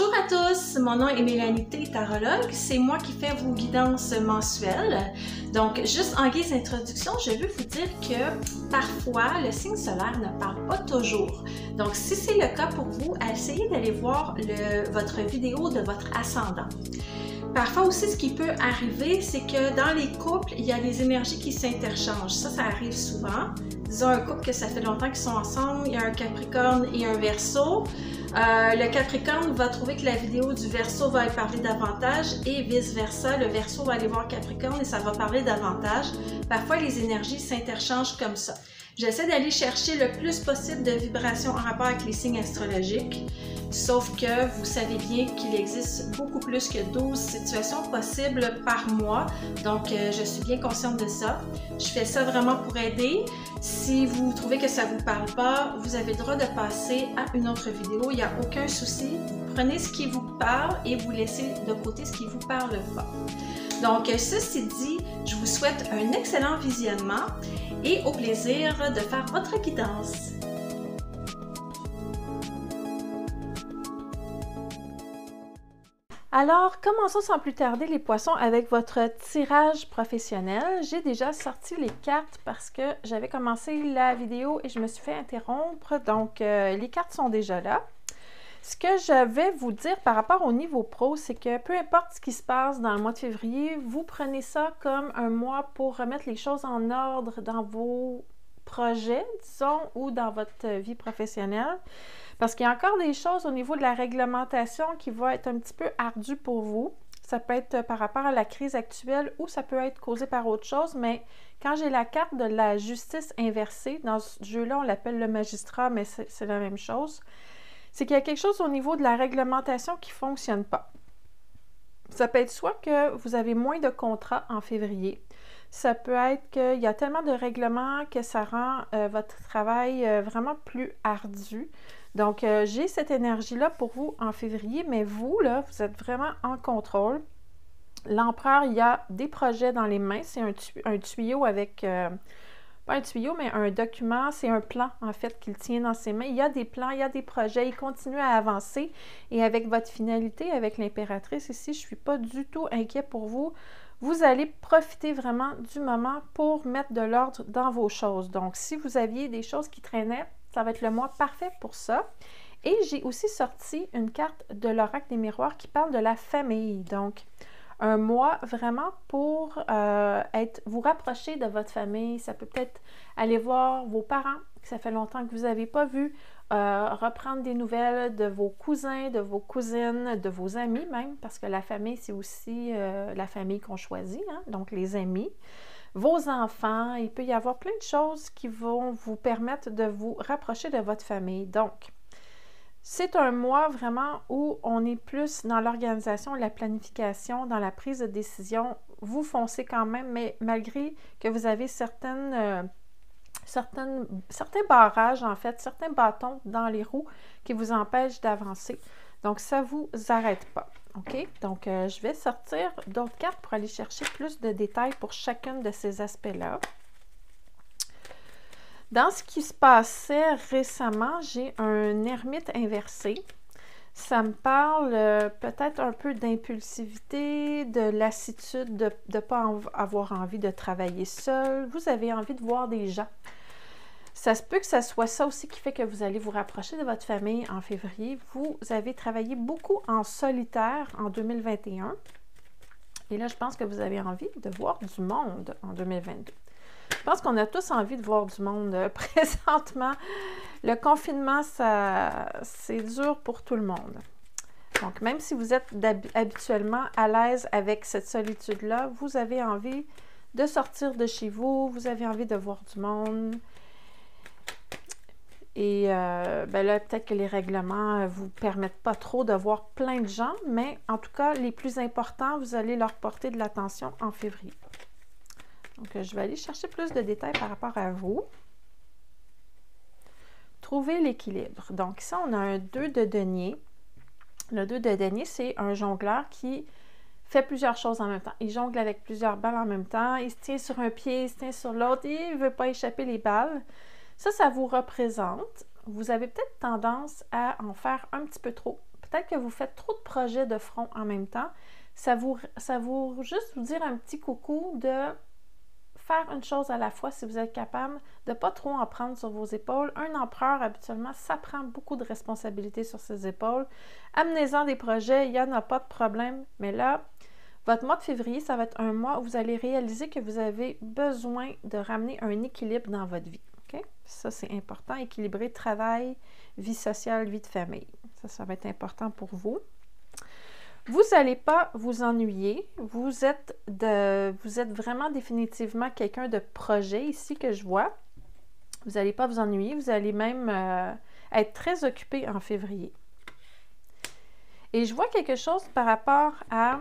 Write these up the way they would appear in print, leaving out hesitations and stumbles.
Bonjour à tous, mon nom est Mélanie T, tarologue. C'est moi qui fais vos guidances mensuelles. Donc, juste en guise d'introduction, je veux vous dire que parfois, le signe solaire ne parle pas toujours. Donc, si c'est le cas pour vous, essayez d'aller voir votre vidéo de votre ascendant. Parfois aussi, ce qui peut arriver, c'est que dans les couples, il y a des énergies qui s'interchangent. Ça arrive souvent. Disons un couple que ça fait longtemps qu'ils sont ensemble, il y a un Capricorne et un Verseau. Le Capricorne va trouver que la vidéo du Verseau va lui parler davantage et vice-versa. Le Verseau va aller voir Capricorne et ça va parler davantage. Parfois, les énergies s'interchangent comme ça. J'essaie d'aller chercher le plus possible de vibrations en rapport avec les signes astrologiques, sauf que vous savez bien qu'il existe beaucoup plus que 12 situations possibles par mois, donc je suis bien consciente de ça. Je fais ça vraiment pour aider. Si vous trouvez que ça ne vous parle pas, vous avez le droit de passer à une autre vidéo, il n'y a aucun souci. Prenez ce qui vous parle et vous laissez de côté ce qui ne vous parle pas. Donc, ceci dit, je vous souhaite un excellent visionnement et au plaisir de faire votre guidance. Alors, commençons sans plus tarder les poissons avec votre tirage professionnel. J'ai déjà sorti les cartes parce que j'avais commencé la vidéo et je me suis fait interrompre. Donc, les cartes sont déjà là. Ce que je vais vous dire par rapport au niveau pro, c'est que peu importe ce qui se passe dans le mois de février, vous prenez ça comme un mois pour remettre les choses en ordre dans vos projets, disons, ou dans votre vie professionnelle. Parce qu'il y a encore des choses au niveau de la réglementation qui vont être un petit peu ardues pour vous. Ça peut être par rapport à la crise actuelle ou ça peut être causé par autre chose, mais quand j'ai la carte de la justice inversée, dans ce jeu-là, on l'appelle le magistrat, mais c'est la même chose, c'est qu'il y a quelque chose au niveau de la réglementation qui ne fonctionne pas. Ça peut être soit que vous avez moins de contrats en février, ça peut être qu'il y a tellement de règlements que ça rend votre travail vraiment plus ardu. Donc, j'ai cette énergie-là pour vous en février, mais vous, là, vous êtes vraiment en contrôle. L'empereur, il y a des projets dans les mains. C'est un tuyau avec, pas un tuyau, mais un document. C'est un plan, en fait, qu'il tient dans ses mains. Il y a des plans, il y a des projets. Il continue à avancer. Et avec votre finalité, avec l'impératrice ici, je ne suis pas du tout inquiet pour vous. Vous allez profiter vraiment du moment pour mettre de l'ordre dans vos choses. Donc, si vous aviez des choses qui traînaient, ça va être le mois parfait pour ça. Et j'ai aussi sorti une carte de l'oracle des miroirs qui parle de la famille. Donc, un mois vraiment pour vous rapprocher de votre famille. Ça peut peut-être aller voir vos parents, que ça fait longtemps que vous n'avez pas vu, reprendre des nouvelles de vos cousins, de vos cousines, de vos amis même, parce que la famille, c'est aussi la famille qu'on choisit, hein? Donc les amis. Vos enfants, il peut y avoir plein de choses qui vont vous permettre de vous rapprocher de votre famille. Donc, c'est un mois vraiment où on est plus dans l'organisation, la planification, dans la prise de décision. Vous foncez quand même, mais malgré que vous avez certains barrages, en fait, certains bâtons dans les roues qui vous empêchent d'avancer. Donc, ça ne vous arrête pas. OK? Donc, je vais sortir d'autres cartes pour aller chercher plus de détails pour chacun de ces aspects-là. Dans ce qui se passait récemment, j'ai un ermite inversé. Ça me parle peut-être un peu d'impulsivité, de lassitude, de ne pas avoir envie de travailler seul. Vous avez envie de voir des gens. Ça se peut que ça soit ça aussi qui fait que vous allez vous rapprocher de votre famille en février. Vous avez travaillé beaucoup en solitaire en 2021. Et là, je pense que vous avez envie de voir du monde en 2022. Je pense qu'on a tous envie de voir du monde présentement. Le confinement, c'est dur pour tout le monde. Donc, même si vous êtes habituellement à l'aise avec cette solitude-là, vous avez envie de sortir de chez vous, vous avez envie de voir du monde. Et ben là, peut-être que les règlements ne vous permettent pas trop de voir plein de gens, mais en tout cas, les plus importants, vous allez leur porter de l'attention en février. Donc, je vais aller chercher plus de détails par rapport à vous. Trouver l'équilibre. Donc, ici, on a un 2 de denier. Le 2 de denier, c'est un jongleur qui fait plusieurs choses en même temps. Il jongle avec plusieurs balles en même temps. Il se tient sur un pied, il se tient sur l'autre et il ne veut pas échapper les balles. Ça vous représente. Vous avez peut-être tendance à en faire un petit peu trop. Peut-être que vous faites trop de projets de front en même temps. Ça vaut juste vous dire un petit coucou de faire une chose à la fois si vous êtes capable de ne pas trop en prendre sur vos épaules. Un empereur, habituellement, ça prend beaucoup de responsabilités sur ses épaules. Amenez-en des projets, il n'y en a pas de problème. Mais là, votre mois de février, ça va être un mois où vous allez réaliser que vous avez besoin de ramener un équilibre dans votre vie. Okay? Ça, c'est important. Équilibrer travail, vie sociale, vie de famille. Ça va être important pour vous. Vous n'allez pas vous ennuyer. Vous êtes vraiment définitivement quelqu'un de projet ici que je vois. Vous n'allez pas vous ennuyer. Vous allez même être très occupé en février. Et je vois quelque chose par rapport à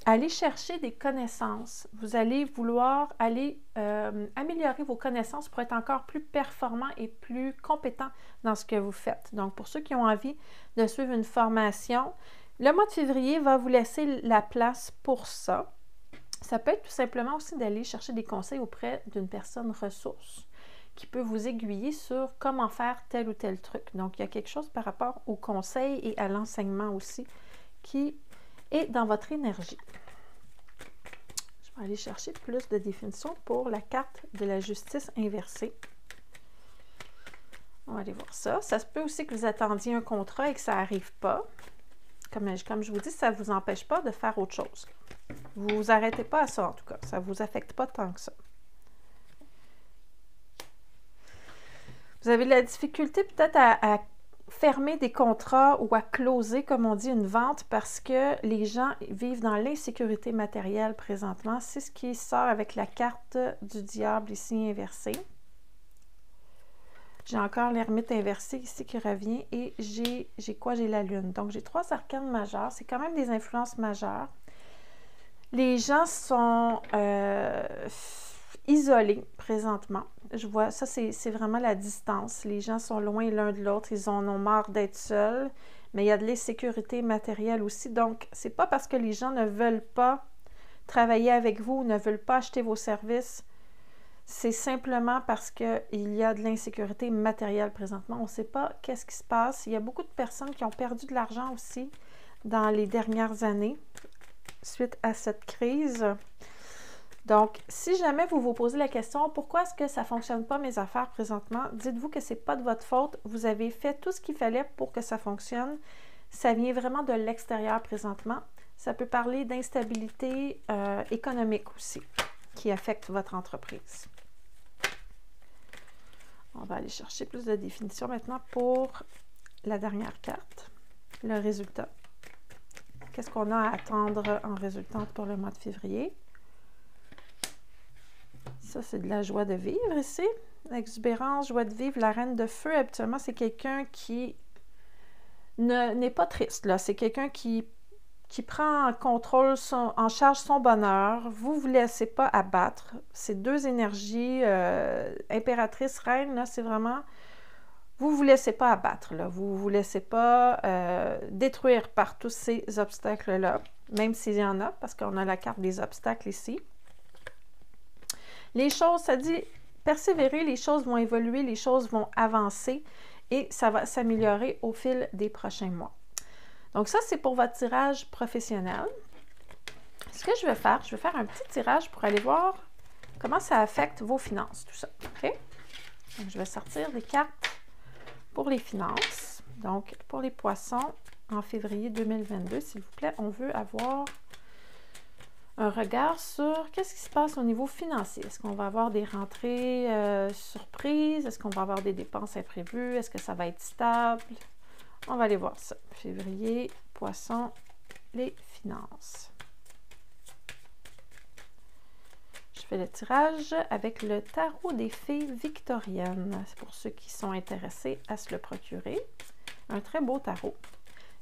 aller chercher des connaissances. Vous allez vouloir aller améliorer vos connaissances pour être encore plus performant et plus compétent dans ce que vous faites. Donc, pour ceux qui ont envie de suivre une formation, le mois de février va vous laisser la place pour ça. Ça peut être tout simplement aussi d'aller chercher des conseils auprès d'une personne ressource qui peut vous aiguiller sur comment faire tel ou tel truc. Donc, il y a quelque chose par rapport aux conseils et à l'enseignement aussi qui est dans votre énergie. Je vais aller chercher plus de définitions pour la carte de la justice inversée. On va aller voir ça. Ça se peut aussi que vous attendiez un contrat et que ça n'arrive pas. Comme je vous dis, ça ne vous empêche pas de faire autre chose. Vous ne vous arrêtez pas à ça, en tout cas. Ça ne vous affecte pas tant que ça. Vous avez de la difficulté peut-être à fermer des contrats ou à closer, comme on dit, une vente parce que les gens vivent dans l'insécurité matérielle présentement. C'est ce qui sort avec la carte du diable ici inversée. J'ai encore l'ermite inversé ici qui revient et j'ai quoi? J'ai la lune. Donc, j'ai 3 arcanes majeures. C'est quand même des influences majeures. Les gens sont isolés présentement. Je vois, ça, c'est vraiment la distance. Les gens sont loin l'un de l'autre. Ils en ont marre d'être seuls. Mais il y a de l'insécurité matérielle aussi. Donc, c'est pas parce que les gens ne veulent pas travailler avec vous, ne veulent pas acheter vos services. C'est simplement parce qu'il y a de l'insécurité matérielle présentement. On ne sait pas qu'est-ce qui se passe. Il y a beaucoup de personnes qui ont perdu de l'argent aussi dans les dernières années suite à cette crise. Donc, si jamais vous vous posez la question, pourquoi est-ce que ça ne fonctionne pas mes affaires présentement? Dites-vous que ce n'est pas de votre faute. Vous avez fait tout ce qu'il fallait pour que ça fonctionne. Ça vient vraiment de l'extérieur présentement. Ça peut parler d'instabilité économique aussi qui affecte votre entreprise. On va aller chercher plus de définitions maintenant pour la dernière carte, le résultat. Qu'est-ce qu'on a à attendre en résultat pour le mois de février? Ça, c'est de la joie de vivre ici. L'exubérance, joie de vivre, la reine de feu, habituellement, c'est quelqu'un qui n'est pas triste, là. C'est quelqu'un qui prend en contrôle, en charge son bonheur. Vous ne vous laissez pas abattre. Ces deux énergies, impératrice, reine, là, c'est vraiment... Vous ne vous laissez pas abattre, là. Vous ne vous laissez pas détruire par tous ces obstacles-là, même s'il y en a, parce qu'on a la carte des obstacles ici. Les choses, ça dit persévérer, les choses vont évoluer, les choses vont avancer et ça va s'améliorer au fil des prochains mois. Donc ça, c'est pour votre tirage professionnel. Ce que je vais faire un petit tirage pour aller voir comment ça affecte vos finances, tout ça. OK? Donc, je vais sortir des cartes pour les finances. Donc, pour les poissons, en février 2022, s'il vous plaît, on veut avoir un regard sur qu'est-ce qui se passe au niveau financier. Est-ce qu'on va avoir des rentrées surprises? Est-ce qu'on va avoir des dépenses imprévues? Est-ce que ça va être stable? On va aller voir ça. Février, poisson, les finances. Je fais le tirage avec le tarot des fées victoriennes. C'est pour ceux qui sont intéressés à se le procurer. Un très beau tarot.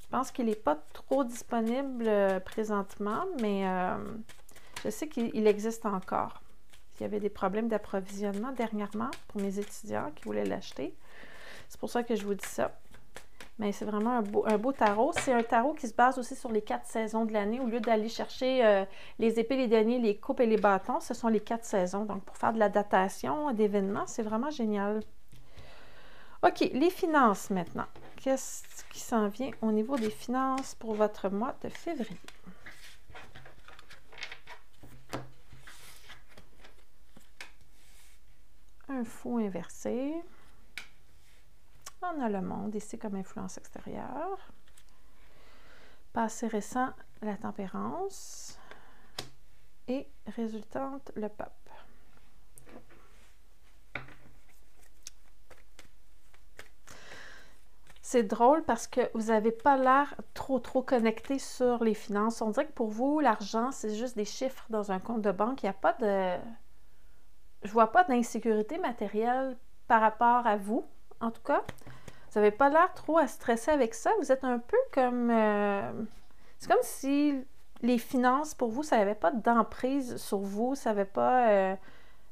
Je pense qu'il n'est pas trop disponible présentement, mais je sais qu'il existe encore. Il y avait des problèmes d'approvisionnement dernièrement pour mes étudiants qui voulaient l'acheter. C'est pour ça que je vous dis ça. Mais c'est vraiment un beau tarot. C'est un tarot qui se base aussi sur les 4 saisons de l'année. Au lieu d'aller chercher les épées, les deniers, les coupes et les bâtons, ce sont les 4 saisons. Donc, pour faire de la datation d'événements, c'est vraiment génial. OK, les finances maintenant. Qu'est-ce qui s'en vient au niveau des finances pour votre mois de février? Un fou inversé. On a le monde ici comme influence extérieure. Passé récent, la tempérance. Et résultante, le pape. C'est drôle parce que vous n'avez pas l'air trop connecté sur les finances. On dirait que pour vous, l'argent, c'est juste des chiffres dans un compte de banque. Il n'y a pas de... Je vois pas d'insécurité matérielle par rapport à vous, en tout cas. Vous n'avez pas l'air trop à stresser avec ça. Vous êtes un peu comme... c'est comme si les finances, pour vous, ça n'avait pas d'emprise sur vous. Ça n'avait pas...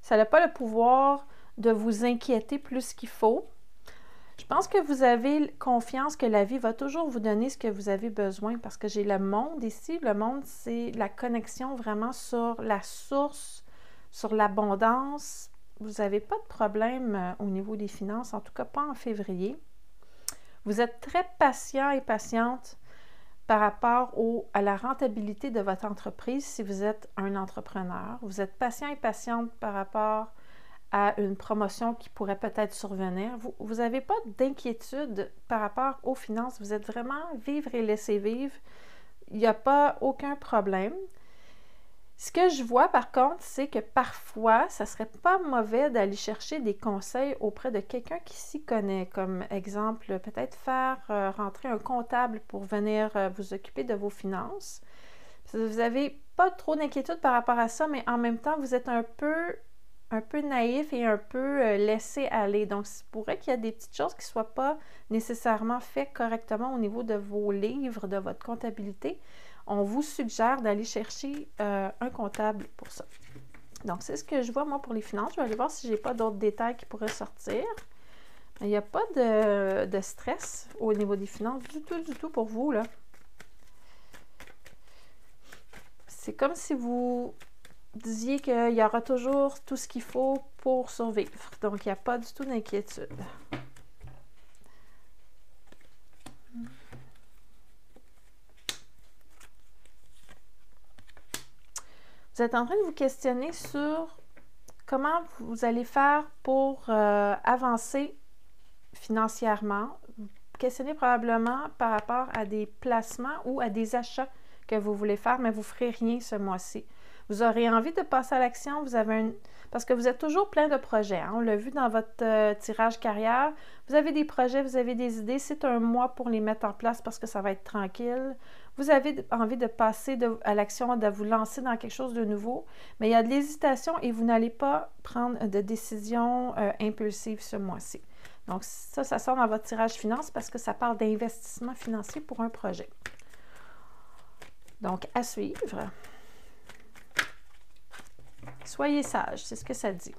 ça n'a pas le pouvoir de vous inquiéter plus qu'il faut. Je pense que vous avez confiance que la vie va toujours vous donner ce que vous avez besoin parce que j'ai le monde ici. Le monde, c'est la connexion vraiment sur la source, sur l'abondance. Vous n'avez pas de problème au niveau des finances, en tout cas pas en février. Vous êtes très patient et patiente par rapport à la rentabilité de votre entreprise si vous êtes un entrepreneur. Vous êtes patient et patiente par rapport à une promotion qui pourrait peut-être survenir. Vous n'avez pas d'inquiétude par rapport aux finances. Vous êtes vraiment vivre et laisser vivre. Il n'y a pas aucun problème. Ce que je vois par contre, c'est que parfois, ça ne serait pas mauvais d'aller chercher des conseils auprès de quelqu'un qui s'y connaît. Comme exemple, peut-être faire rentrer un comptable pour venir vous occuper de vos finances. Vous n'avez pas trop d'inquiétude par rapport à ça, mais en même temps, vous êtes un peu naïf et un peu laissé aller. Donc, il pourrait qu'il y ait des petites choses qui ne soient pas nécessairement faites correctement au niveau de vos livres, de votre comptabilité. On vous suggère d'aller chercher un comptable pour ça. Donc, c'est ce que je vois, moi, pour les finances. Je vais aller voir si je n'ai pas d'autres détails qui pourraient sortir. Il n'y a pas de stress au niveau des finances du tout pour vous, là. C'est comme si vous disiez qu'il y aura toujours tout ce qu'il faut pour survivre. Donc, il n'y a pas du tout d'inquiétude. Vous êtes en train de vous questionner sur comment vous allez faire pour avancer financièrement. Vous questionnez probablement par rapport à des placements ou à des achats que vous voulez faire, mais vous ne ferez rien ce mois-ci. Vous aurez envie de passer à l'action, parce que vous êtes toujours plein de projets. Hein? On l'a vu dans votre tirage carrière. Vous avez des projets, vous avez des idées. C'est un mois pour les mettre en place parce que ça va être tranquille. Vous avez envie de passer à l'action, de vous lancer dans quelque chose de nouveau, mais il y a de l'hésitation et vous n'allez pas prendre de décision impulsive ce mois-ci. Donc ça sort dans votre tirage finance parce que ça parle d'investissement financier pour un projet. Donc, à suivre. Soyez sage, c'est ce que ça dit.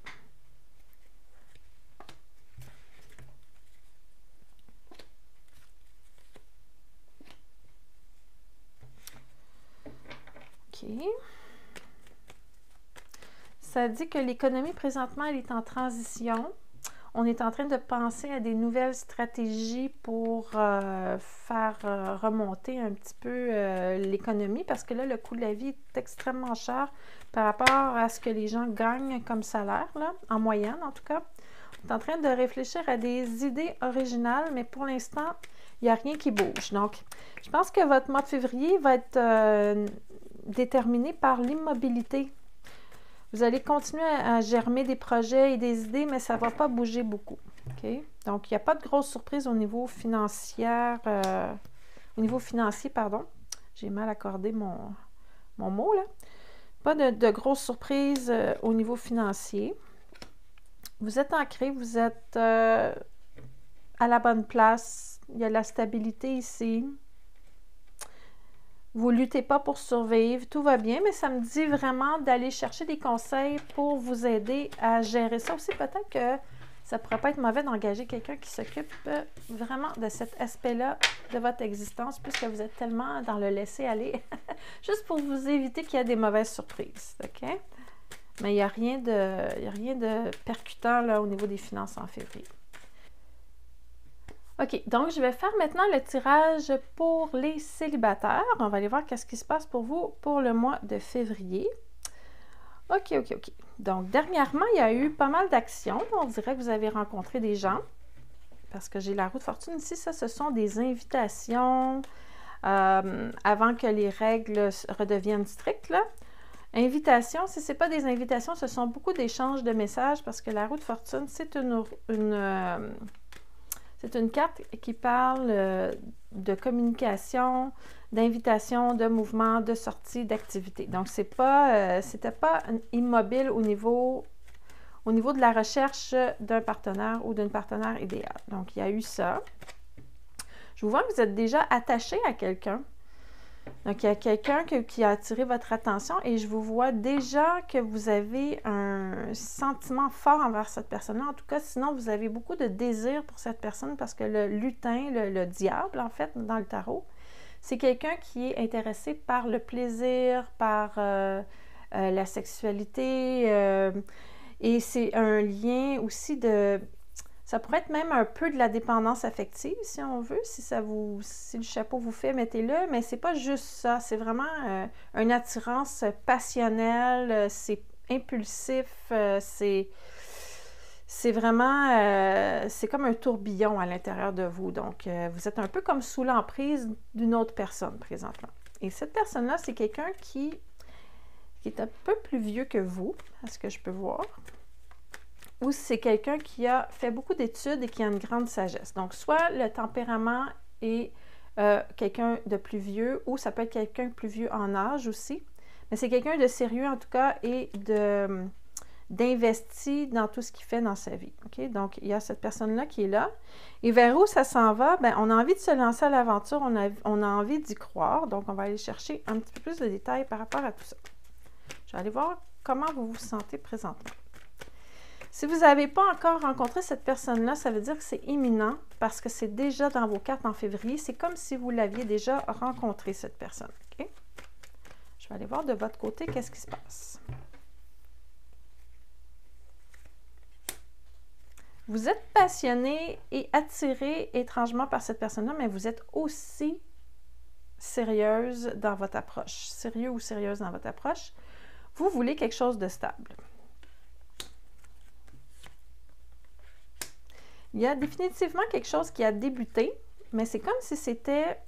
OK. Ça dit que l'économie, présentement, elle est en transition. On est en train de penser à des nouvelles stratégies pour faire remonter un petit peu l'économie parce que là, le coût de la vie est extrêmement cher par rapport à ce que les gens gagnent comme salaire, là, en moyenne en tout cas. On est en train de réfléchir à des idées originales, mais pour l'instant, il n'y a rien qui bouge. Donc, je pense que votre mois de février va être déterminé par l'immobilité. Vous allez continuer à germer des projets et des idées, mais ça ne va pas bouger beaucoup. Okay? Donc, il n'y a pas de grosse surprise au niveau financier. Pardon. J'ai mal accordé mon mot, là. Pas de grosses surprises au niveau financier. Vous êtes ancré, vous êtes à la bonne place. Il y a de la stabilité ici. Vous ne luttez pas pour survivre, tout va bien, mais ça me dit vraiment d'aller chercher des conseils pour vous aider à gérer ça aussi. Peut-être que ça ne pourrait pas être mauvais d'engager quelqu'un qui s'occupe vraiment de cet aspect-là de votre existence, puisque vous êtes tellement dans le laisser-aller, juste pour vous éviter qu'il y ait des mauvaises surprises, OK? Mais il n'y a rien de percutant là, au niveau des finances en février. OK, donc je vais faire maintenant le tirage pour les célibataires. On va aller voir qu'est-ce qui se passe pour vous pour le mois de février. OK. Donc, dernièrement, il y a eu pas mal d'actions. On dirait que vous avez rencontré des gens. Parce que j'ai la roue de fortune ici. Ça, ce sont des invitations avant que les règles redeviennent strictes, là. Invitations, si ce n'est pas des invitations, ce sont beaucoup d'échanges de messages parce que la roue de fortune, c'est une carte qui parle de communication, d'invitation, de mouvement, de sortie, d'activité. Donc, c'était pas immobile au niveau de la recherche d'un partenaire ou d'une partenaire idéale. Donc, il y a eu ça. Je vous vois que vous êtes déjà attaché à quelqu'un. Donc, il y a quelqu'un qui a attiré votre attention et je vous vois déjà que vous avez un sentiment fort envers cette personne-là. En tout cas, sinon, vous avez beaucoup de désir pour cette personne parce que le lutin, le diable, en fait, dans le tarot, c'est quelqu'un qui est intéressé par le plaisir, par la sexualité et c'est un lien aussi de... Ça pourrait être même un peu de la dépendance affective, si on veut. Si le chapeau vous fait, mettez-le. Mais c'est pas juste ça. C'est vraiment une attirance passionnelle. C'est impulsif. C'est vraiment... c'est comme un tourbillon à l'intérieur de vous. Donc, vous êtes un peu comme sous l'emprise d'une autre personne présentement. Et cette personne-là, c'est quelqu'un qui est un peu plus vieux que vous, à ce que je peux voir. Ou c'est quelqu'un qui a fait beaucoup d'études et qui a une grande sagesse. Donc, soit le tempérament est quelqu'un de plus vieux, ou ça peut être quelqu'un de plus vieux en âge aussi. Mais c'est quelqu'un de sérieux, en tout cas, et d'investi dans tout ce qu'il fait dans sa vie. Okay? Donc, il y a cette personne-là qui est là. Et vers où ça s'en va? Bien, on a envie de se lancer à l'aventure, on a envie d'y croire. Donc, on va aller chercher un petit peu plus de détails par rapport à tout ça. Je vais aller voir comment vous vous sentez présentement. Si vous n'avez pas encore rencontré cette personne-là, ça veut dire que c'est imminent parce que c'est déjà dans vos cartes en février. C'est comme si vous l'aviez déjà rencontré, cette personne. Okay? Je vais aller voir de votre côté qu'est-ce qui se passe. Vous êtes passionné et attiré étrangement par cette personne-là, mais vous êtes aussi sérieuse dans votre approche. Sérieux ou sérieuse dans votre approche. Vous voulez quelque chose de stable. Il y a définitivement quelque chose qui a débuté, mais c'est comme si c'était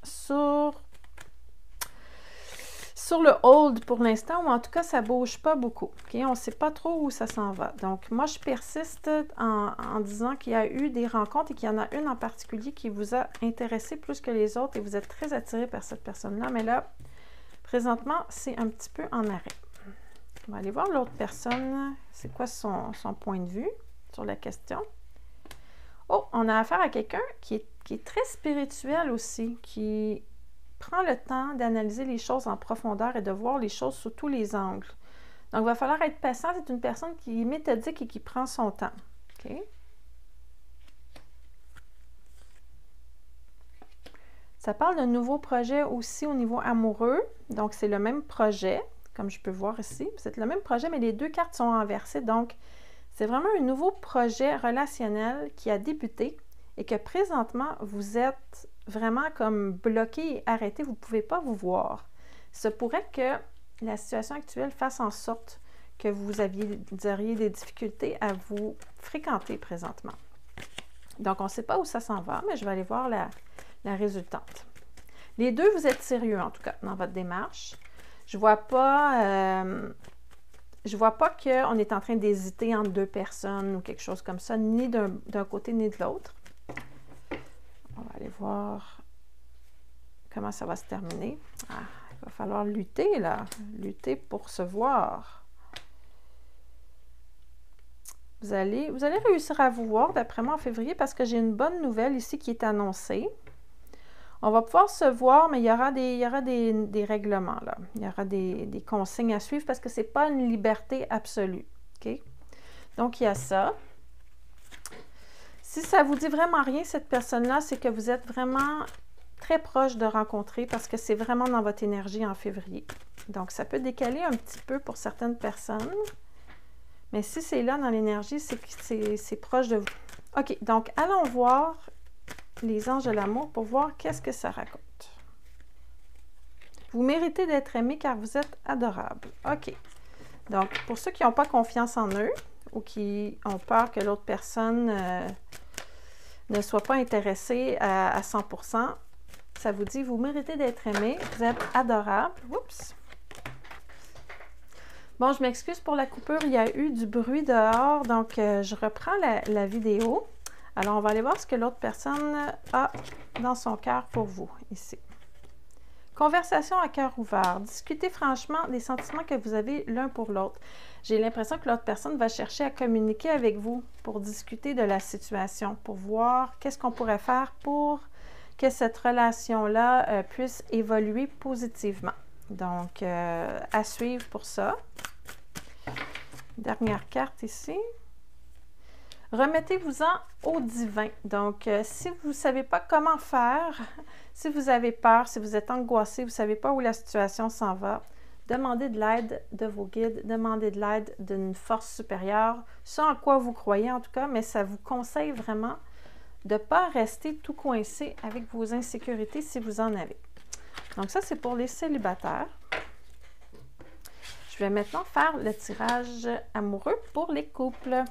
sur le hold pour l'instant, ou en tout cas, ça ne bouge pas beaucoup. Okay? On ne sait pas trop où ça s'en va. Donc, moi, je persiste en disant qu'il y a eu des rencontres et qu'il y en a une en particulier qui vous a intéressé plus que les autres et vous êtes très attiré par cette personne-là. Mais là, présentement, c'est un petit peu en arrêt. On va aller voir l'autre personne. C'est quoi son point de vue sur la question? Oh, on a affaire à quelqu'un qui est très spirituel aussi, qui prend le temps d'analyser les choses en profondeur et de voir les choses sous tous les angles. Donc, il va falloir être patient. C'est une personne qui est méthodique et qui prend son temps. Okay? Ça parle d'un nouveau projet aussi au niveau amoureux. Donc, c'est le même projet, comme je peux voir ici. C'est le même projet, mais les deux cartes sont renversées. Donc, c'est vraiment un nouveau projet relationnel qui a débuté et que présentement, vous êtes vraiment comme bloqué et arrêté. Vous ne pouvez pas vous voir. Il se pourrait que la situation actuelle fasse en sorte que vous auriez des difficultés à vous fréquenter présentement. Donc, on ne sait pas où ça s'en va, mais je vais aller voir la résultante. Les deux, vous êtes sérieux en tout cas dans votre démarche. Je ne vois pas... Je ne vois pas qu'on est en train d'hésiter entre deux personnes ou quelque chose comme ça, ni d'un côté ni de l'autre. On va aller voir comment ça va se terminer. Ah, il va falloir lutter, là. Lutter pour se voir. Vous allez réussir à vous voir, d'après moi, en février, parce que j'ai une bonne nouvelle ici qui est annoncée. On va pouvoir se voir, mais il y aura des règlements, là. Il y aura des consignes à suivre parce que ce n'est pas une liberté absolue. Okay? Donc, il y a ça. Si ça ne vous dit vraiment rien, cette personne-là, c'est que vous êtes vraiment très proche de rencontrer parce que c'est vraiment dans votre énergie en février. Donc, ça peut décaler un petit peu pour certaines personnes. Mais si c'est là dans l'énergie, c'est que c'est proche de vous. OK, donc allons voir les anges de l'amour pour voir qu'est-ce que ça raconte. Vous méritez d'être aimé car vous êtes adorable. OK. Donc, pour ceux qui n'ont pas confiance en eux ou qui ont peur que l'autre personne ne soit pas intéressée à 100%, ça vous dit, vous méritez d'être aimé, vous êtes adorable. Oups! Bon, je m'excuse pour la coupure, il y a eu du bruit dehors, donc je reprends la vidéo. Alors, on va aller voir ce que l'autre personne a dans son cœur pour vous, ici. Conversation à cœur ouvert. Discutez franchement des sentiments que vous avez l'un pour l'autre. J'ai l'impression que l'autre personne va chercher à communiquer avec vous pour discuter de la situation, pour voir qu'est-ce qu'on pourrait faire pour que cette relation-là puisse évoluer positivement. Donc, à suivre pour ça. Dernière carte ici. Remettez-vous-en au divin. Donc, si vous ne savez pas comment faire, si vous avez peur, si vous êtes angoissé, vous ne savez pas où la situation s'en va, demandez de l'aide de vos guides, demandez de l'aide d'une force supérieure, ce en quoi vous croyez en tout cas, mais ça vous conseille vraiment de ne pas rester tout coincé avec vos insécurités si vous en avez. Donc, ça, c'est pour les célibataires. Je vais maintenant faire le tirage amoureux pour les couples.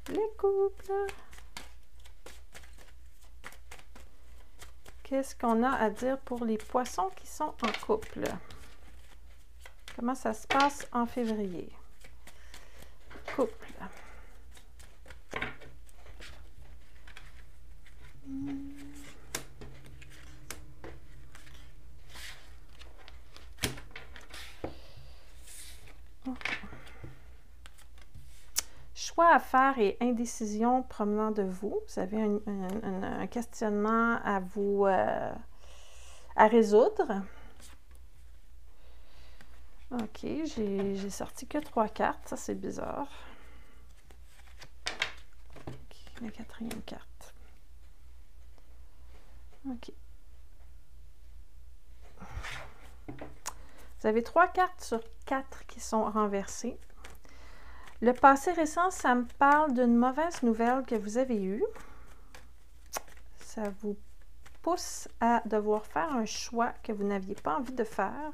Les couples. Qu'est-ce qu'on a à dire pour les poissons qui sont en couple? Comment ça se passe en février? Couple. Choix à faire et indécision provenant de vous. Vous avez un questionnement à vous à résoudre. OK, j'ai sorti que 3 cartes. Ça, c'est bizarre. Okay, la 4e carte. OK. Vous avez 3 cartes sur 4 qui sont renversées. Le passé récent, ça me parle d'une mauvaise nouvelle que vous avez eue. Ça vous pousse à devoir faire un choix que vous n'aviez pas envie de faire.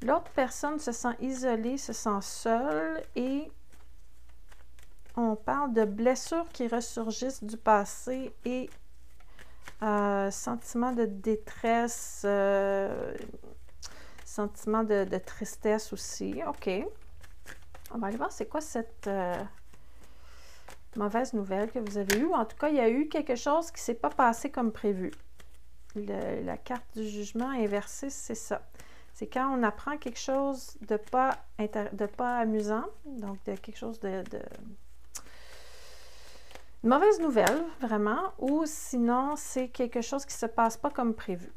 L'autre personne se sent isolée, se sent seule et on parle de blessures qui ressurgissent du passé et sentiment de détresse, sentiment de tristesse aussi. OK. On va aller voir c'est quoi cette mauvaise nouvelle que vous avez eue. En tout cas, il y a eu quelque chose qui ne s'est pas passé comme prévu. La carte du jugement inversée, c'est ça. C'est quand on apprend quelque chose de pas amusant, donc de quelque chose de une mauvaise nouvelle, vraiment, ou sinon, c'est quelque chose qui ne se passe pas comme prévu.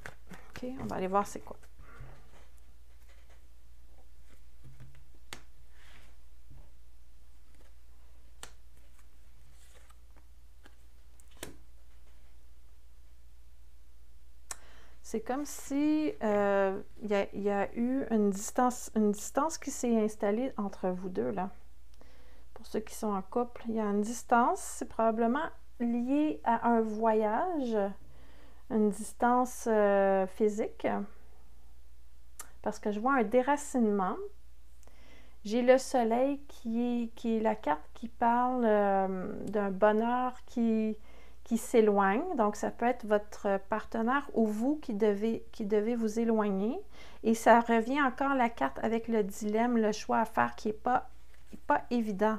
OK, on va aller voir c'est quoi. C'est comme si y a eu une distance qui s'est installée entre vous deux, là. Pour ceux qui sont en couple, il y a une distance. C'est probablement lié à un voyage, une distance physique. Parce que je vois un déracinement. J'ai le soleil qui est la carte qui parle d'un bonheur qui s'éloigne. Donc, ça peut être votre partenaire ou vous qui devez vous éloigner. Et ça revient encore la carte avec le dilemme, le choix à faire qui n'est pas évident.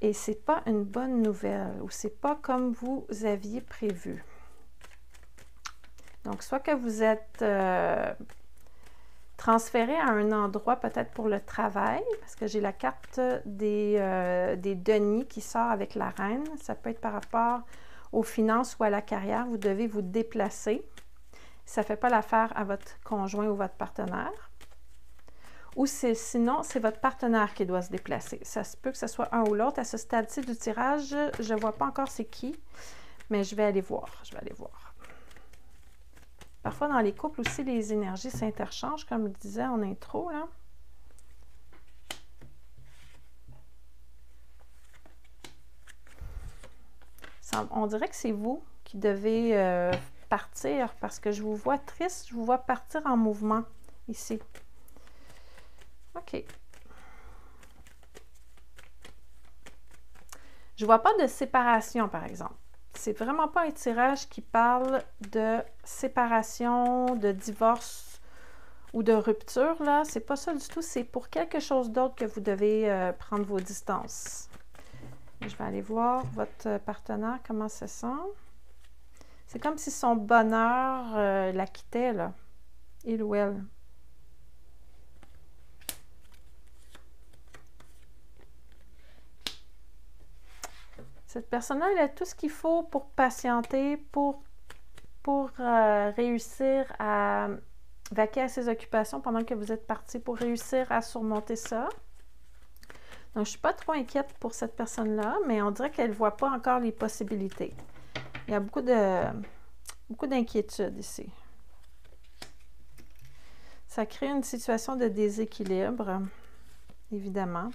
Et c'est pas une bonne nouvelle ou c'est pas comme vous aviez prévu. Donc, soit que vous êtes transféré à un endroit peut-être pour le travail, parce que j'ai la carte des deniers qui sort avec la reine. Ça peut être par rapport aux finances ou à la carrière. Vous devez vous déplacer. Ça ne fait pas l'affaire à votre conjoint ou votre partenaire. Ou sinon, c'est votre partenaire qui doit se déplacer. Ça se peut que ce soit un ou l'autre. À ce stade-ci du tirage, je ne vois pas encore c'est qui, mais je vais aller voir. Je vais aller voir. Parfois, dans les couples aussi, les énergies s'interchangent, comme je disais en intro, là. On dirait que c'est vous qui devez partir parce que je vous vois triste, je vous vois partir en mouvement ici. OK. Je ne vois pas de séparation, par exemple. C'est vraiment pas un tirage qui parle de séparation, de divorce ou de rupture, là. C'est pas ça du tout. C'est pour quelque chose d'autre que vous devez prendre vos distances. Je vais aller voir votre partenaire, comment ça sent. C'est comme si son bonheur la quittait, là. Il ou elle. Cette personne-là, elle a tout ce qu'il faut pour patienter, pour réussir à vaquer à ses occupations pendant que vous êtes parti, pour réussir à surmonter ça. Donc, je ne suis pas trop inquiète pour cette personne-là, mais on dirait qu'elle ne voit pas encore les possibilités. Il y a beaucoup d'inquiétude ici. Ça crée une situation de déséquilibre, évidemment.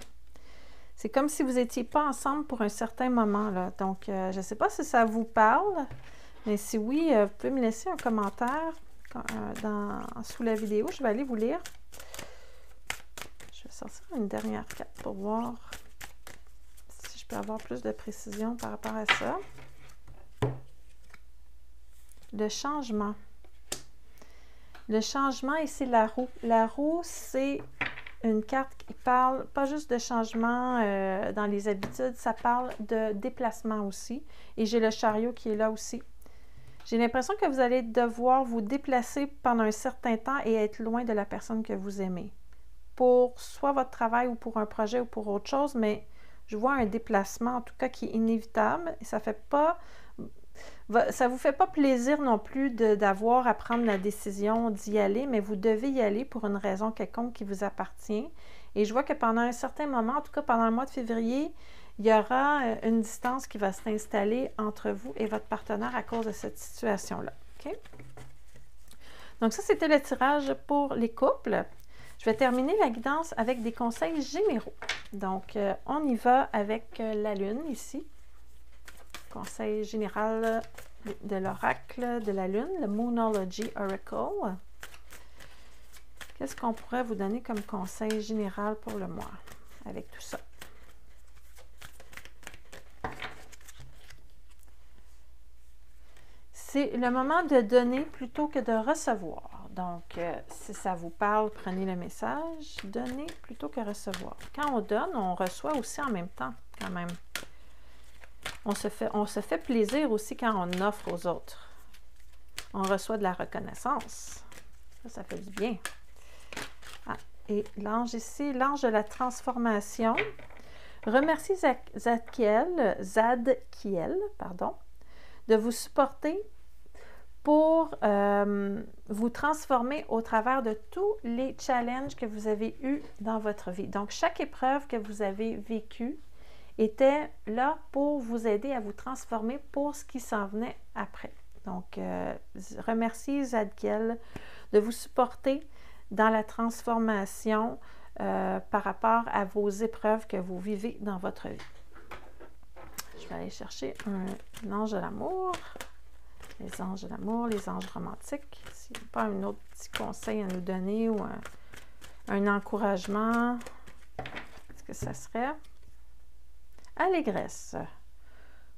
C'est comme si vous n'étiez pas ensemble pour un certain moment, là. Donc, je ne sais pas si ça vous parle, mais si oui, vous pouvez me laisser un commentaire sous la vidéo. Je vais aller vous lire. Je vais sortir une dernière carte pour voir si je peux avoir plus de précision par rapport à ça. Le changement. Le changement, ici, la roue. La roue, c'est une carte qui parle pas juste de changement dans les habitudes, ça parle de déplacement aussi. Et j'ai le chariot qui est là aussi. J'ai l'impression que vous allez devoir vous déplacer pendant un certain temps et être loin de la personne que vous aimez. Pour soit votre travail ou pour un projet ou pour autre chose, mais je vois un déplacement en tout cas qui est inévitable et ça vous fait pas plaisir non plus d'avoir à prendre la décision d'y aller, mais vous devez y aller pour une raison quelconque qui vous appartient. Et je vois que pendant un certain moment, en tout cas pendant le mois de février, il y aura une distance qui va s'installer entre vous et votre partenaire à cause de cette situation-là. Okay? Donc ça, c'était le tirage pour les couples. Je vais terminer la guidance avec des conseils généraux. Donc, on y va avec la Lune ici. Conseil général de l'oracle de la Lune, le Moonology Oracle. Qu'est-ce qu'on pourrait vous donner comme conseil général pour le mois avec tout ça? C'est le moment de donner plutôt que de recevoir. Donc, si ça vous parle, prenez le message. Donnez plutôt que recevoir. Quand on donne, on reçoit aussi en même temps, quand même. On se fait plaisir aussi quand on offre aux autres. On reçoit de la reconnaissance. Ça fait du bien. Ah, et l'ange ici, l'ange de la transformation. Remercie Zadkiel, de vous supporter pour vous transformer au travers de tous les challenges que vous avez eus dans votre vie. Donc, chaque épreuve que vous avez vécue était là pour vous aider à vous transformer pour ce qui s'en venait après. Donc, remerciez Zadkiel de vous supporter dans la transformation par rapport à vos épreuves que vous vivez dans votre vie. Je vais aller chercher un ange de l'amour. Les anges de l'amour, les anges romantiques. S'il n'y a pas un autre petit conseil à nous donner ou un encouragement, qu'est-ce que ça serait? Allégresse.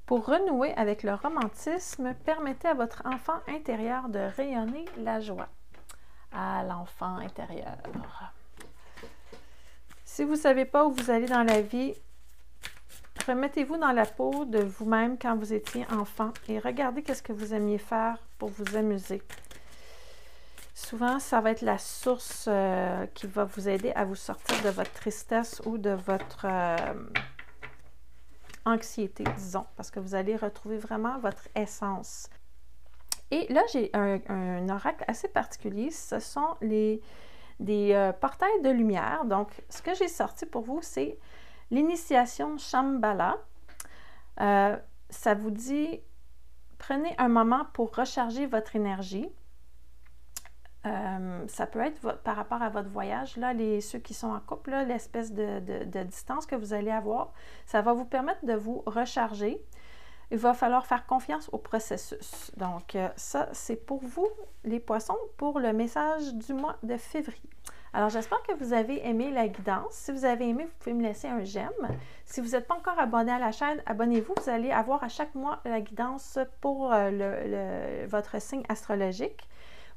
Pour renouer avec le romantisme, permettez à votre enfant intérieur de rayonner la joie. À l'enfant intérieur. Si vous ne savez pas où vous allez dans la vie, remettez-vous dans la peau de vous-même quand vous étiez enfant et regardez qu'est-ce que vous aimiez faire pour vous amuser. Souvent, ça va être la source qui va vous aider à vous sortir de votre tristesse ou de votre anxiété, disons, parce que vous allez retrouver vraiment votre essence. Et là, j'ai un oracle assez particulier. Ce sont des portails de lumière. Donc, ce que j'ai sorti pour vous, c'est l'initiation Shambhala. Ça vous dit, prenez un moment pour recharger votre énergie. Ça peut être par rapport à votre voyage, là, ceux qui sont en couple, l'espèce de distance que vous allez avoir, ça va vous permettre de vous recharger. il va falloir faire confiance au processus. Donc, ça, c'est pour vous, les poissons, pour le message du mois de février. Alors, j'espère que vous avez aimé la guidance. Si vous avez aimé, vous pouvez me laisser un j'aime. Si vous n'êtes pas encore abonné à la chaîne, abonnez-vous. Vous allez avoir à chaque mois la guidance pour votre signe astrologique.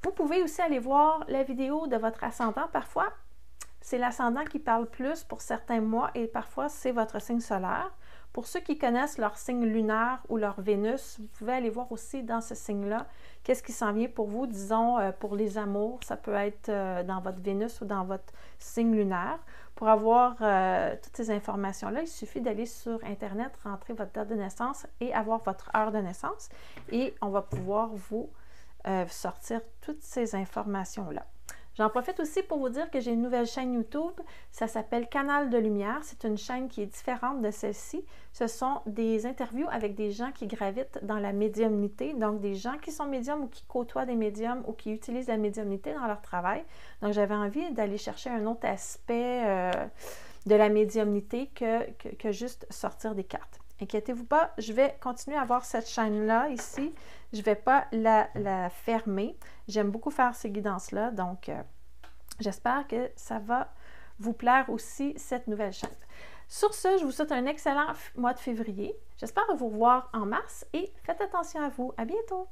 Vous pouvez aussi aller voir la vidéo de votre ascendant. Parfois, c'est l'ascendant qui parle plus pour certains mois et parfois, c'est votre signe solaire. Pour ceux qui connaissent leur signe lunaire ou leur Vénus, vous pouvez aller voir aussi dans ce signe-là qu'est-ce qui s'en vient pour vous, disons, pour les amours. Ça peut être dans votre Vénus ou dans votre signe lunaire. Pour avoir toutes ces informations-là, il suffit d'aller sur Internet, rentrer votre date de naissance et avoir votre heure de naissance. Et on va pouvoir vous sortir toutes ces informations-là. J'en profite aussi pour vous dire que j'ai une nouvelle chaîne YouTube. Ça s'appelle Canal de Lumière. C'est une chaîne qui est différente de celle-ci. Ce sont des interviews avec des gens qui gravitent dans la médiumnité. Donc, des gens qui sont médiums ou qui côtoient des médiums ou qui utilisent la médiumnité dans leur travail. Donc, j'avais envie d'aller chercher un autre aspect de la médiumnité que juste sortir des cartes. Inquiétez-vous pas, je vais continuer à avoir cette chaîne-là ici. Je ne vais pas la fermer. J'aime beaucoup faire ces guidances-là, donc j'espère que ça va vous plaire aussi, cette nouvelle chaîne. Sur ce, je vous souhaite un excellent mois de février. J'espère vous revoir en mars et faites attention à vous. À bientôt!